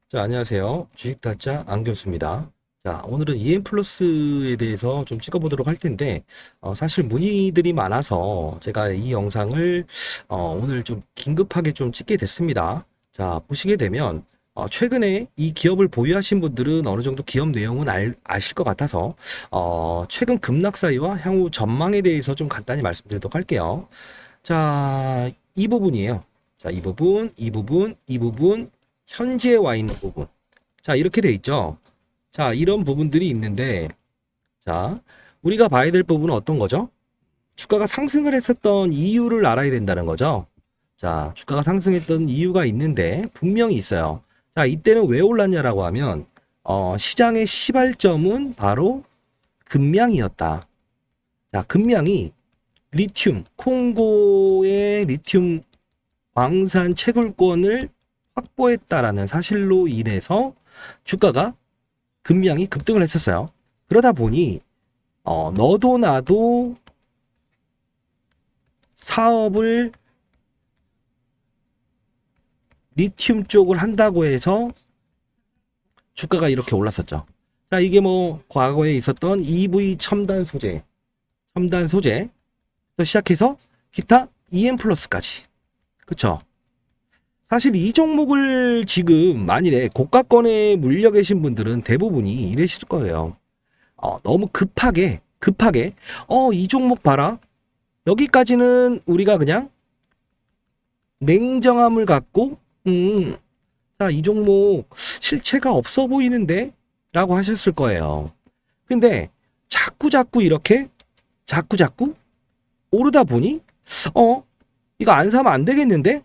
자, 안녕하세요. 주식타짜 안교수입니다. 자, 오늘은 EM 플러스에 대해서 좀 찍어보도록 할 텐데, 사실 문의들이 많아서 제가 이 영상을 오늘 좀 긴급하게 좀 찍게 됐습니다. 자, 보시게 되면, 최근에 이 기업을 보유하신 분들은 어느 정도 기업 내용은 아실 것 같아서, 최근 급락 사이와 향후 전망에 대해서 좀 간단히 말씀드리도록 할게요. 자, 이 부분이에요. 자, 이 부분, 현재에 와 있는 부분. 자, 이렇게 돼 있죠. 자, 이런 부분들이 있는데, 자, 우리가 봐야 될 부분은 어떤 거죠? 주가가 상승을 했었던 이유를 알아야 된다는 거죠. 자, 주가가 상승했던 이유가 있는데, 분명히 있어요. 자, 이때는 왜 올랐냐라고 하면, 시장의 시발점은 바로 금량이었다. 자, 금량이 리튬, 콩고의 리튬 광산 채굴권을 확보했다라는 사실로 인해서 주가가 금량이 급등을 했었어요. 그러다 보니 너도 나도 사업을 리튬 쪽을 한다고 해서 주가가 이렇게 올랐었죠. 자, 이게 뭐 과거에 있었던 EV 첨단 소재 시작해서 기타 EM 플러스까지. 그쵸? 사실 이 종목을 지금 만일에 고가권에 물려 계신 분들은 대부분이 이러실 거예요. 너무 급하게, 이 종목 봐라. 여기까지는 우리가 그냥 냉정함을 갖고, 자, 이 종목 실체가 없어 보이는데? 라고 하셨을 거예요. 근데 자꾸 이렇게 자꾸 오르다 보니, 이거 안 사면 안 되겠는데?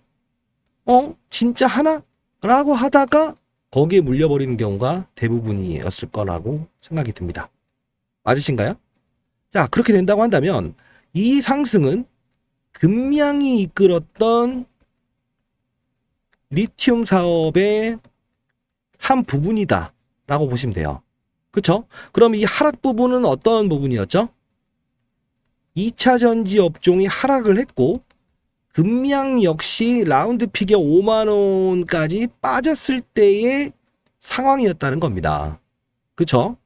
진짜 하나? 라고 하다가 거기에 물려버리는 경우가 대부분이었을 거라고 생각이 듭니다. 맞으신가요? 자, 그렇게 된다고 한다면 이 상승은 금량이 이끌었던 리튬 사업의 한 부분이다 라고 보시면 돼요. 그쵸? 그럼 이 하락 부분은 어떤 부분이었죠? 2차 전지 업종이 하락을 했고 금량 역시 라운드 피겨 5만 원까지 빠졌을 때의 상황이었다는 겁니다. 그쵸?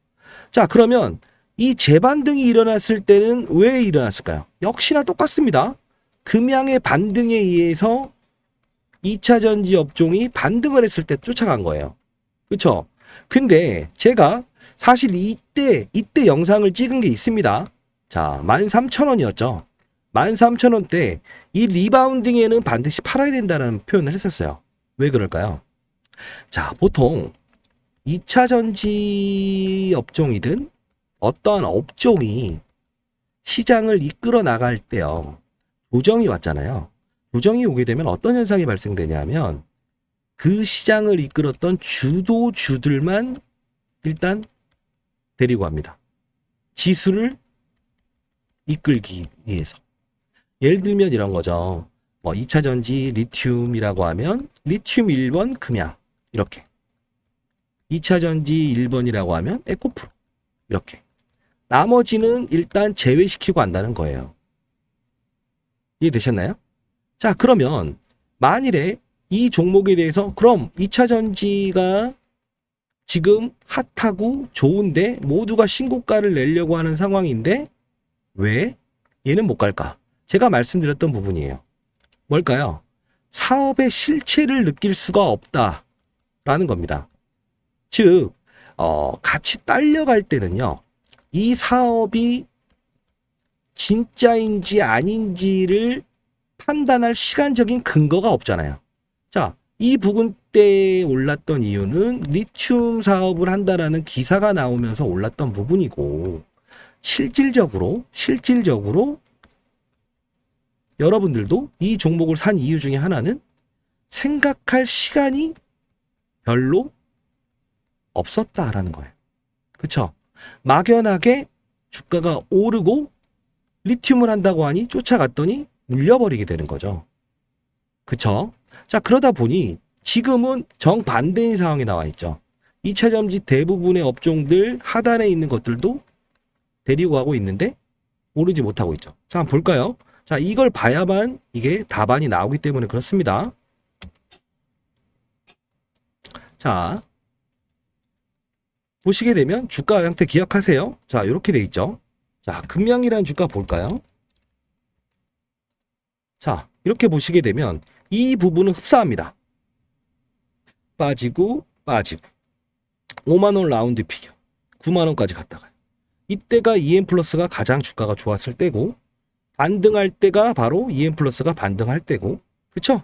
자, 그러면 이 재반등이 일어났을 때는 왜 일어났을까요? 역시나 똑같습니다. 금양의 반등에 의해서 2차 전지 업종이 반등을 했을 때 쫓아간 거예요. 그쵸? 근데 제가 사실 이때 영상을 찍은 게 있습니다. 자, 13,000원이었죠. 13,000원대 이 리바운딩에는 반드시 팔아야 된다는 표현을 했었어요. 왜 그럴까요? 자, 보통 2차 전지 업종이든 어떠한 업종이 시장을 이끌어 나갈 때요. 조정이 왔잖아요. 조정이 오게 되면 어떤 현상이 발생되냐면 그 시장을 이끌었던 주도주들만 일단 데리고 갑니다. 지수를 이끌기 위해서. 예를 들면 이런 거죠. 뭐 2차 전지 리튬이라고 하면 리튬 1번 금양 이렇게. 2차 전지 1번이라고 하면 에코프로 이렇게. 나머지는 일단 제외시키고 한다는 거예요. 이해되셨나요? 자, 그러면 만일에 이 종목에 대해서 그럼 2차 전지가 지금 핫하고 좋은데 모두가 신고가를 내려고 하는 상황인데 왜 얘는 못 갈까? 제가 말씀드렸던 부분이에요. 뭘까요? 사업의 실체를 느낄 수가 없다라는 겁니다. 즉, 같이 딸려갈 때는요, 이 사업이 진짜인지 아닌지를 판단할 시간적인 근거가 없잖아요. 자, 이 부분 때 올랐던 이유는 리튬 사업을 한다라는 기사가 나오면서 올랐던 부분이고, 실질적으로 여러분들도 이 종목을 산 이유 중에 하나는 생각할 시간이 별로 없었다라는 거예요. 그쵸? 막연하게 주가가 오르고 리튬을 한다고 하니 쫓아갔더니 물려버리게 되는 거죠. 그쵸? 자, 그러다 보니 지금은 정반대인 상황에 나와 있죠. 2차 전지 대부분의 업종들 하단에 있는 것들도 데리고 가고 있는데 오르지 못하고 있죠. 자, 한번 볼까요? 자, 이걸 봐야만 이게 답안이 나오기 때문에 그렇습니다. 자, 보시게 되면 주가 형태 기억하세요. 자, 이렇게 돼 있죠. 자, 금양이라는 주가 볼까요? 자, 이렇게 보시게 되면 이 부분은 흡사합니다. 빠지고 빠지고 5만원 라운드 피겨 9만원까지 갔다가요. 이때가 EM플러스가 가장 주가가 좋았을 때고, 반등할 때가 바로 EM플러스가 반등할 때고, 그쵸?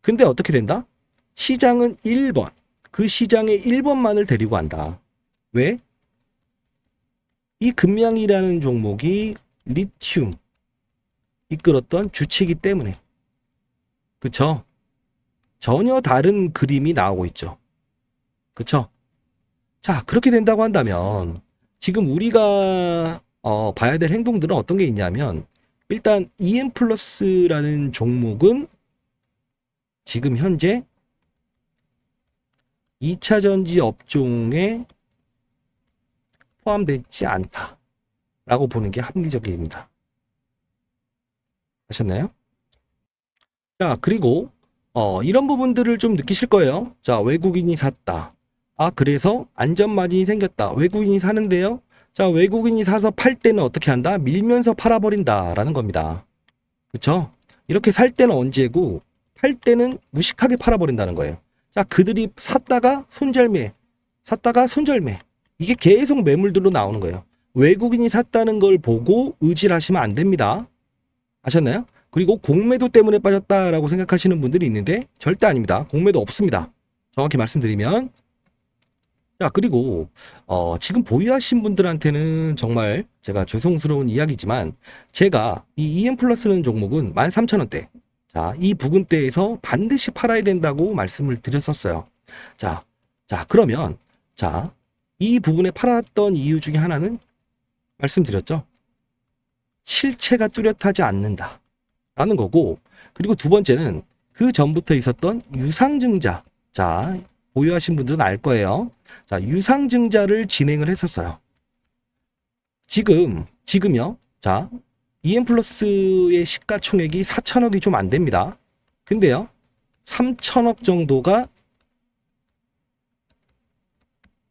근데 어떻게 된다? 시장은 1번, 그 시장의 1번만을 데리고 간다. 왜? 이 금양이라는 종목이 리튬 이끌었던 주체이기 때문에. 그쵸? 전혀 다른 그림이 나오고 있죠. 그쵸? 자, 그렇게 된다고 한다면 지금 우리가 봐야 될 행동들은 어떤 게 있냐면, 일단 EM플러스라는 종목은 지금 현재 2차전지 업종에 포함되지 않다라고 보는 게 합리적입니다. 아셨나요? 자, 그리고 이런 부분들을 좀 느끼실 거예요. 자, 외국인이 샀다. 아, 그래서 안전마진이 생겼다. 외국인이 사는데요. 자, 외국인이 사서 팔 때는 어떻게 한다? 밀면서 팔아버린다라는 겁니다. 그쵸? 이렇게 살 때는 언제고, 팔 때는 무식하게 팔아버린다는 거예요. 자, 그들이 샀다가 손절매, 샀다가 손절매. 이게 계속 매물들로 나오는 거예요. 외국인이 샀다는 걸 보고 의지하시면 안 됩니다. 아셨나요? 그리고 공매도 때문에 빠졌다라고 생각하시는 분들이 있는데 절대 아닙니다. 공매도 없습니다. 정확히 말씀드리면. 자, 그리고 지금 보유하신 분들한테는 정말 제가 죄송스러운 이야기지만, 제가 이 EM플러스는 종목은 13,000원대, 자, 이 부근대에서 반드시 팔아야 된다고 말씀을 드렸었어요. 자, 그러면 자, 이 부분에 팔았던 이유 중에 하나는 말씀드렸죠. 실체가 뚜렷하지 않는다 라는 거고, 그리고 두 번째는 그 전부터 있었던 유상증자. 자, 보유하신 분들은 알 거예요. 자, 유상증자를 진행을 했었어요. 지금요. 자, EM플러스의 시가총액이 4천억이 좀 안 됩니다. 근데요, 3천억 정도가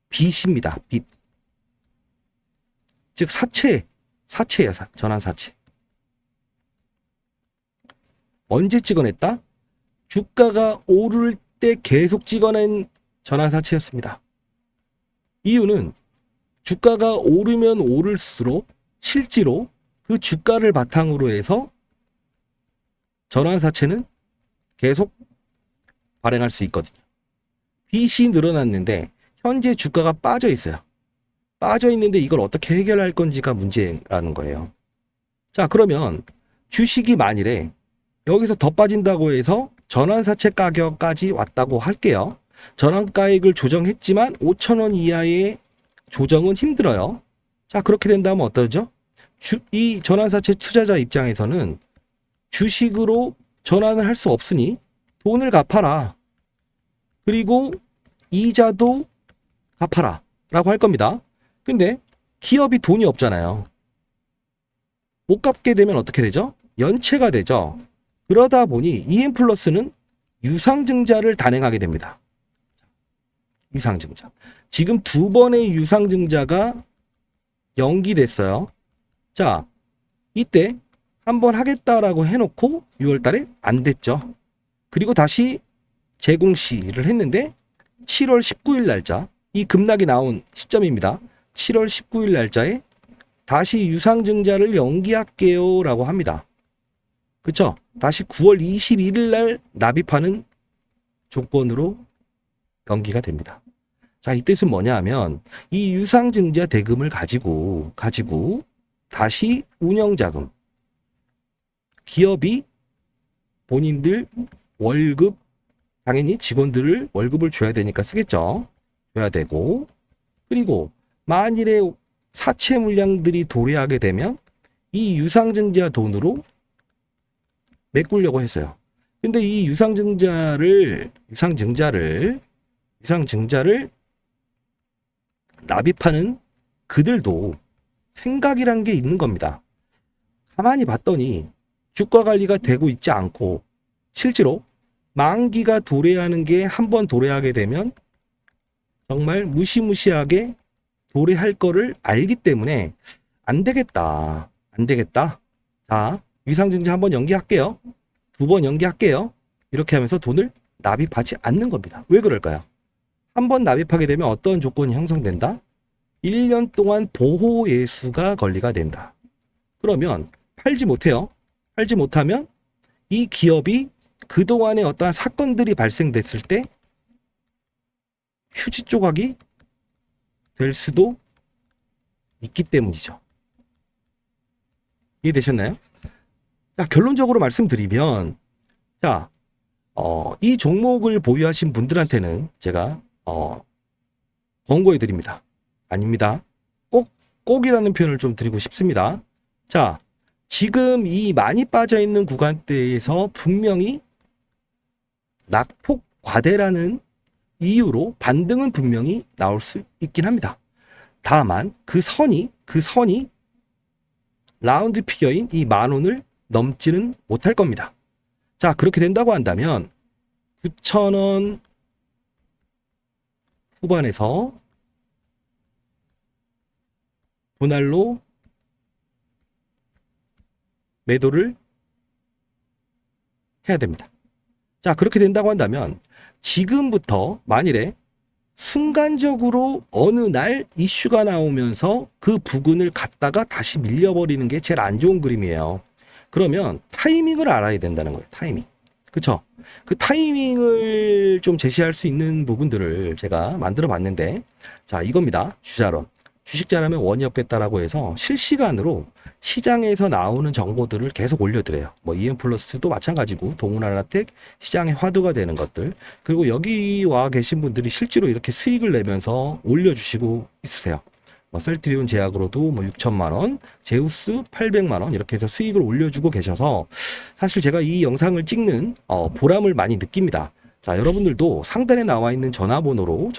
빚입니다. 빚. 즉 사채예요. 전환사채. 언제 찍어냈다? 주가가 오를 때 계속 찍어낸 전환사채였습니다. 이유는 주가가 오르면 오를수록 실제로 그 주가를 바탕으로 해서 전환사채는 계속 발행할 수 있거든요. 빚이 늘어났는데 현재 주가가 빠져 있어요. 빠져 있는데 이걸 어떻게 해결할 건지가 문제라는 거예요. 자, 그러면 주식이 만일에 여기서 더 빠진다고 해서 전환사채 가격까지 왔다고 할게요. 전환가액을 조정했지만 5,000원 이하의 조정은 힘들어요. 자, 그렇게 된다면 어떠죠? 이 전환사채 투자자 입장에서는 주식으로 전환을 할 수 없으니 돈을 갚아라. 그리고 이자도 갚아라 라고 할 겁니다. 근데 기업이 돈이 없잖아요. 못 갚게 되면 어떻게 되죠? 연체가 되죠. 그러다 보니 EM플러스는 유상증자를 단행하게 됩니다. 유상증자. 지금 2번의 유상증자가 연기됐어요. 자, 이때 한번 하겠다라고 해놓고 6월 달에 안 됐죠. 그리고 다시 재공시를 했는데 7월 19일 날짜, 이 급락이 나온 시점입니다. 7월 19일 날짜에 다시 유상증자를 연기할게요 라고 합니다. 그쵸? 다시 9월 21일 날 납입하는 조건으로 연기가 됩니다. 자, 이 뜻은 뭐냐 하면 이 유상증자 대금을 가지고 다시 운영자금, 기업이 본인들 월급, 당연히 직원들을 월급을 줘야 되니까 쓰겠죠. 줘야 되고, 그리고 만일에 사채 물량들이 도래하게 되면 이 유상증자 돈으로 메꾸려고 했어요. 근데 이 유상증자를 납입하는 그들도 생각이란 게 있는 겁니다. 가만히 봤더니 주가 관리가 되고 있지 않고, 실제로 만기가 도래하는 게 한 번 도래하게 되면 정말 무시무시하게 도래할 거를 알기 때문에 안 되겠다. 안 되겠다. 자, 위상증자 한번 연기할게요. 두 번 연기할게요. 이렇게 하면서 돈을 납입하지 않는 겁니다. 왜 그럴까요? 한 번 납입하게 되면 어떤 조건이 형성된다? 1년 동안 보호 예수가 권리가 된다. 그러면 팔지 못해요. 팔지 못하면 이 기업이 그동안에 어떠한 사건들이 발생됐을 때 휴지 조각이 될 수도 있기 때문이죠. 이해되셨나요? 자, 결론적으로 말씀드리면, 자, 이 종목을 보유하신 분들한테는 제가, 권고해 드립니다. 아닙니다. 꼭이라는 표현을 좀 드리고 싶습니다. 자, 지금 이 많이 빠져 있는 구간대에서 분명히 낙폭 과대라는 이유로 반등은 분명히 나올 수 있긴 합니다. 다만 그 선이 라운드 피겨인 이 10,000원을 넘지는 못할 겁니다. 자, 그렇게 된다고 한다면 9,000원 후반에서 분할로 매도를 해야 됩니다. 자, 그렇게 된다고 한다면 지금부터 만일에 순간적으로 어느 날 이슈가 나오면서 그 부근을 갔다가 다시 밀려버리는 게 제일 안 좋은 그림이에요. 그러면 타이밍을 알아야 된다는 거예요. 타이밍. 그쵸? 그 타이밍을 좀 제시할 수 있는 부분들을 제가 만들어 봤는데, 자, 이겁니다. 주자론. 주식 잘하면 원이 없겠다라고 해서 실시간으로 시장에서 나오는 정보들을 계속 올려드려요. 뭐 EM플러스도 마찬가지고 동훈하나텍 시장의 화두가 되는 것들, 그리고 여기 와 계신 분들이 실제로 이렇게 수익을 내면서 올려주시고 있으세요. 뭐 셀트리온 제약으로도 뭐 6천만 원, 제우스 800만 원 이렇게 해서 수익을 올려주고 계셔서 사실 제가 이 영상을 찍는 보람을 많이 느낍니다. 자, 여러분들도 상단에 나와 있는 전화번호로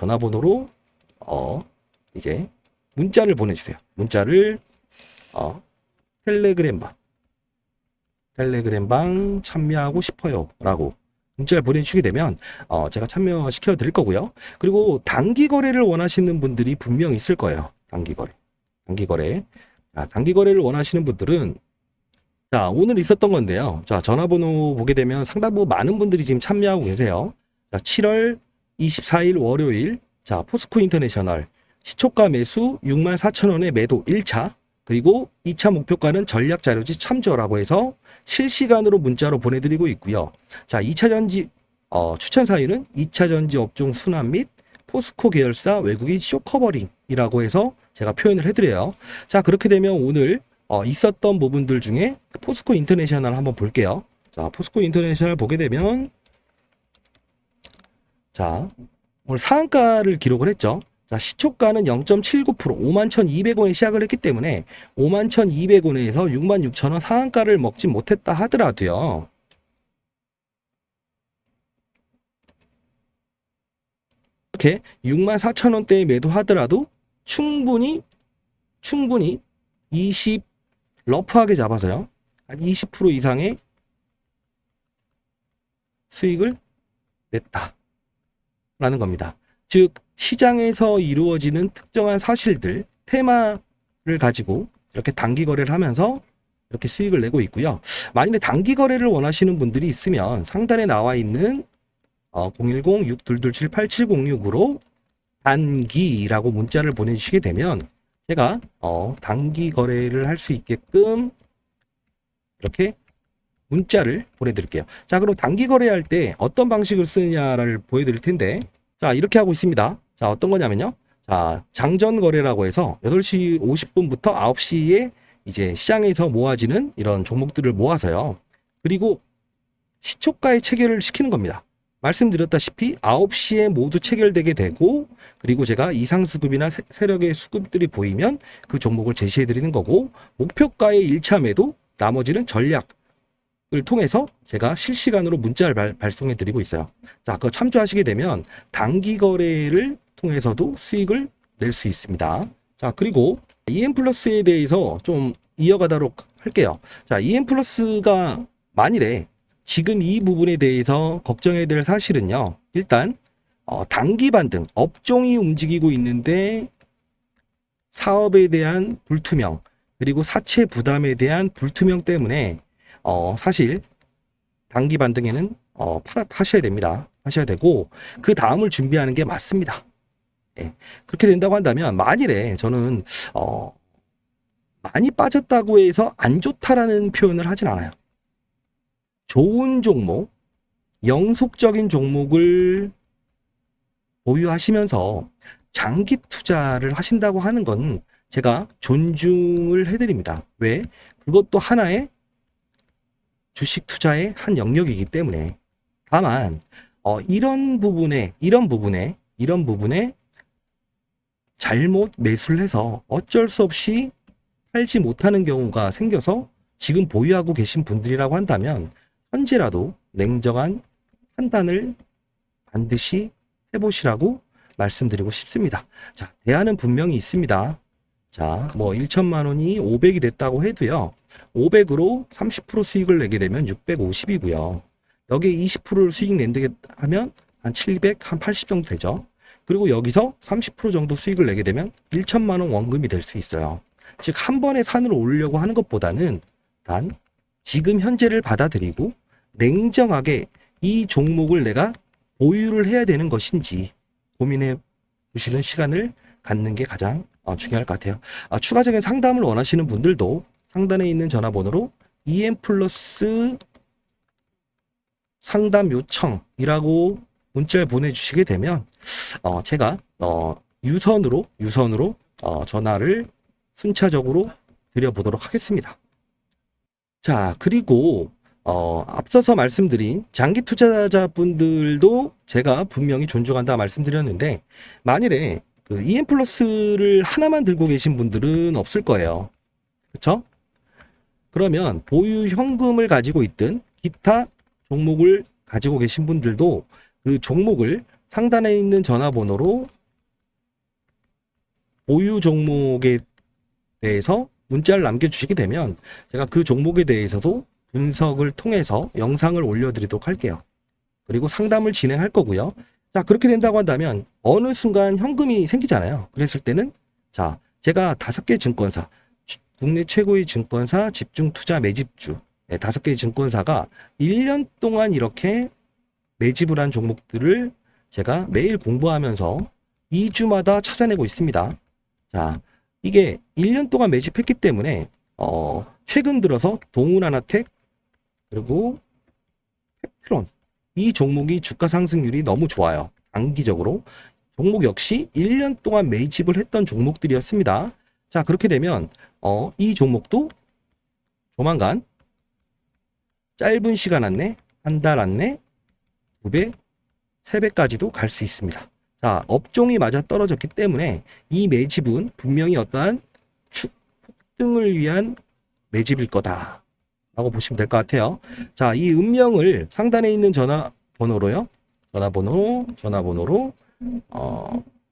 이제 문자를 보내주세요. 문자를 텔레그램방 참여하고 싶어요 라고 문자를 보내주시게 되면 제가 참여시켜 드릴 거고요. 그리고 단기 거래를 원하시는 분들이 분명 있을 거예요. 단기 거래. 자, 단기 거래를 원하시는 분들은, 자, 오늘 있었던 건데요. 자, 전화번호 보게 되면 상당부 많은 분들이 지금 참여하고 계세요. 자, 7월 24일 월요일, 자, 포스코 인터내셔널 시초가 매수 64,000원에 매도 1차, 그리고 2차 목표가는 전략 자료지 참조라고 해서 실시간으로 문자로 보내드리고 있고요. 자, 2차 전지 추천 사유는 2차 전지 업종 순환 및 포스코 계열사 외국인 쇼커버링이라고 해서 제가 표현을 해드려요. 자, 그렇게 되면 오늘 있었던 부분들 중에 포스코 인터내셔널 한번 볼게요. 자, 포스코 인터내셔널 보게 되면, 자, 오늘 상한가를 기록을 했죠. 자, 시초가는 0.79%, 51,200원에 시작을 했기 때문에 51,200원에서 66,000원 상한가를 먹지 못했다 하더라도요. 이렇게 64,000원대에 매도하더라도 충분히 20 러프하게 잡아서요. 한 20% 이상의 수익을 냈다라는 겁니다. 즉 시장에서 이루어지는 특정한 사실들, 테마를 가지고 이렇게 단기 거래를 하면서 이렇게 수익을 내고 있고요. 만약에 단기 거래를 원하시는 분들이 있으면 상단에 나와 있는 010-6227-8706으로 단기라고 문자를 보내주시게 되면 제가 단기 거래를 할 수 있게끔 이렇게 문자를 보내드릴게요. 자, 그럼 단기 거래할 때 어떤 방식을 쓰느냐를 보여드릴 텐데, 자, 이렇게 하고 있습니다. 자, 어떤 거냐면요. 자, 장전 거래라고 해서 8시 50분부터 9시에 이제 시장에서 모아지는 이런 종목들을 모아서요. 그리고 시초가에 체결을 시키는 겁니다. 말씀드렸다시피 9시에 모두 체결되게 되고, 그리고 제가 이상 수급이나 세력의 수급들이 보이면 그 종목을 제시해 드리는 거고, 목표가의 1차 매도, 나머지는 전략을 통해서 제가 실시간으로 문자를 발송해 드리고 있어요. 자, 그거 참조하시게 되면 단기 거래를 통해서도 수익을 낼 수 있습니다. 자, 그리고 EM플러스에 대해서 좀 이어가도록 할게요. 자, EM플러스가 만일에 지금 이 부분에 대해서 걱정해야 될 사실은요. 일단 단기 반등, 업종이 움직이고 있는데 사업에 대한 불투명, 그리고 사채 부담에 대한 불투명 때문에 사실 단기 반등에는 파셔야 됩니다. 하셔야 되고 그 다음을 준비하는 게 맞습니다. 예. 그렇게 된다고 한다면 만일에 저는 많이 빠졌다고 해서 안 좋다라는 표현을 하진 않아요. 좋은 종목, 영속적인 종목을 보유하시면서 장기 투자를 하신다고 하는 건 제가 존중을 해드립니다. 왜? 그것도 하나의 주식 투자의 한 영역이기 때문에. 다만 이런 부분에 잘못 매수를 해서 어쩔 수 없이 팔지 못하는 경우가 생겨서 지금 보유하고 계신 분들이라고 한다면 현재라도 냉정한 판단을 반드시 해보시라고 말씀드리고 싶습니다. 자, 대안은 분명히 있습니다. 자, 뭐 1천만 원이 500이 됐다고 해도요. 500으로 30% 수익을 내게 되면 650이고요. 여기에 20%를 수익 낸다게 하면 한 700, 한 80 정도 되죠. 그리고 여기서 30% 정도 수익을 내게 되면 1천만 원 원금이 될 수 있어요. 즉, 한 번에 산으로 오르려고 하는 것보다는 단 지금 현재를 받아들이고 냉정하게 이 종목을 내가 보유를 해야 되는 것인지 고민해 보시는 시간을 갖는 게 가장 중요할 것 같아요. 추가적인 상담을 원하시는 분들도 상단에 있는 전화번호로 EM 플러스 상담 요청이라고 문자를 보내주시게 되면 제가 유선으로 전화를 순차적으로 드려보도록 하겠습니다. 자, 그리고 앞서서 말씀드린 장기 투자자분들도 제가 분명히 존중한다 말씀드렸는데 만일에 그 EM 플러스를 하나만 들고 계신 분들은 없을 거예요. 그렇죠? 그러면 보유 현금을 가지고 있든 기타 종목을 가지고 계신 분들도 그 종목을 상단에 있는 전화번호로 보유 종목에 대해서 문자를 남겨주시게 되면 제가 그 종목에 대해서도 분석을 통해서 영상을 올려드리도록 할게요. 그리고 상담을 진행할 거고요. 자, 그렇게 된다고 한다면 어느 순간 현금이 생기잖아요. 그랬을 때는 자, 제가 5개 증권사, 국내 최고의 증권사 집중투자 매집주 5개의 증권사가 1년 동안 이렇게 매집을 한 종목들을 제가 매일 공부하면서 2주마다 찾아내고 있습니다. 자, 이게 1년 동안 매집했기 때문에 최근 들어서 동훈하나텍 그리고 펩트론 이 종목이 주가 상승률이 너무 좋아요. 단기적으로 종목 역시 1년 동안 매집을 했던 종목들이었습니다. 자, 그렇게 되면 이 종목도 조만간 짧은 시간 안에 한 달 안에 2배, 3배까지도 갈 수 있습니다. 자, 업종이 맞아 떨어졌기 때문에 이 매집은 분명히 어떠한 폭등을 위한 매집일 거다 라고 보시면 될 것 같아요. 자, 이 음명을 상단에 있는 전화번호로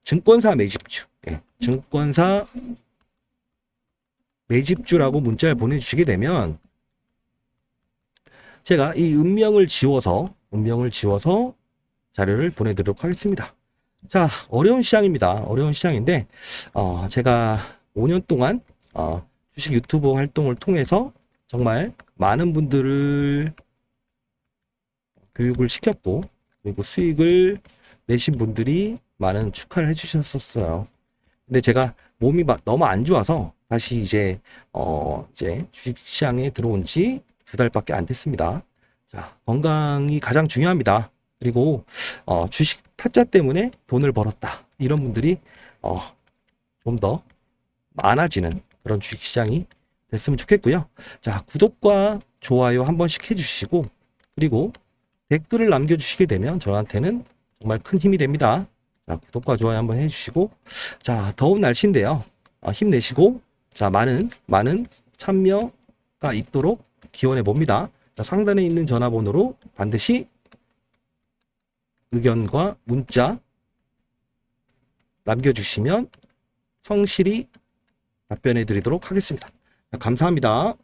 증권사 매집주, 증권사 매집주라고 문자를 보내주시게 되면 제가 이 음명을 지워서 자료를 보내드리도록 하겠습니다. 자, 어려운 시장입니다. 어려운 시장인데 제가 5년 동안 주식 유튜버 활동을 통해서 정말 많은 분들을 교육을 시켰고 그리고 수익을 내신 분들이 많은 축하를 해주셨었어요. 근데 제가 몸이 너무 안 좋아서 다시 이제 주식 시장에 들어온 지 2달밖에 안 됐습니다. 자, 건강이 가장 중요합니다. 그리고 주식 타짜 때문에 돈을 벌었다 이런 분들이 좀 더 많아지는 그런 주식 시장이 됐으면 좋겠고요. 자, 구독과 좋아요 한 번씩 해주시고 그리고 댓글을 남겨주시게 되면 저한테는 정말 큰 힘이 됩니다. 자, 구독과 좋아요 한번 해주시고 자, 더운 날씨인데요. 힘내시고 자, 많은 참여가 있도록 기원해 봅니다. 자, 상단에 있는 전화번호로 반드시 의견과 문자 남겨주시면 성실히 답변해 드리도록 하겠습니다. 감사합니다.